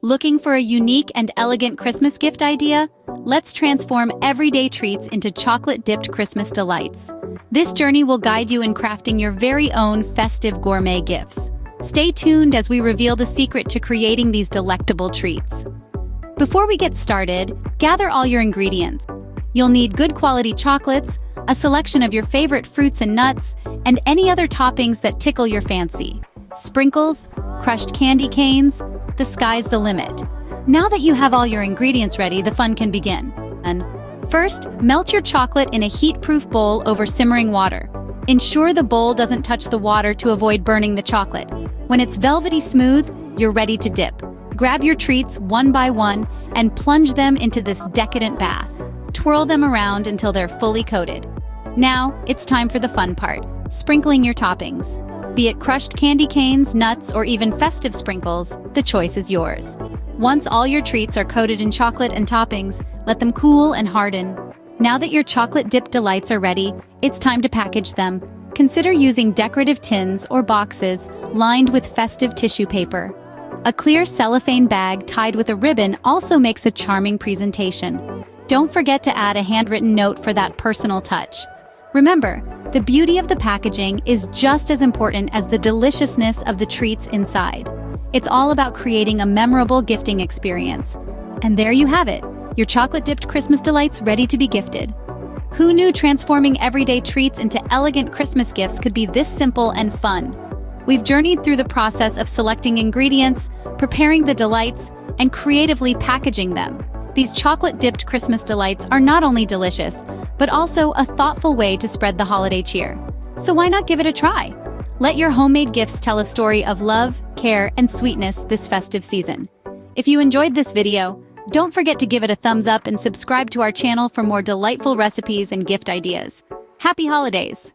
Looking for a unique and elegant Christmas gift idea? Let's transform everyday treats into chocolate-dipped Christmas delights. This journey will guide you in crafting your very own festive gourmet gifts. Stay tuned as we reveal the secret to creating these delectable treats. Before we get started, gather all your ingredients. You'll need good quality chocolates, a selection of your favorite fruits and nuts, and any other toppings that tickle your fancy. Sprinkles, crushed candy canes, the sky's the limit. Now that you have all your ingredients ready, the fun can begin. First, melt your chocolate in a heat-proof bowl over simmering water. Ensure the bowl doesn't touch the water to avoid burning the chocolate. When it's velvety smooth, you're ready to dip. Grab your treats one by one and plunge them into this decadent bath. Twirl them around until they're fully coated. Now, it's time for the fun part, sprinkling your toppings. Be it crushed candy canes, nuts, or even festive sprinkles, the choice is yours. Once all your treats are coated in chocolate and toppings, let them cool and harden. Now that your chocolate-dipped delights are ready, it's time to package them. Consider using decorative tins or boxes lined with festive tissue paper. A clear cellophane bag tied with a ribbon also makes a charming presentation. Don't forget to add a handwritten note for that personal touch. Remember, the beauty of the packaging is just as important as the deliciousness of the treats inside. It's all about creating a memorable gifting experience. And there you have it, your chocolate-dipped Christmas delights ready to be gifted. Who knew transforming everyday treats into elegant Christmas gifts could be this simple and fun? We've journeyed through the process of selecting ingredients, preparing the delights, and creatively packaging them. These chocolate-dipped Christmas delights are not only delicious, but also a thoughtful way to spread the holiday cheer. So why not give it a try? Let your homemade gifts tell a story of love, care, and sweetness this festive season. If you enjoyed this video, don't forget to give it a thumbs up and subscribe to our channel for more delightful recipes and gift ideas. Happy holidays!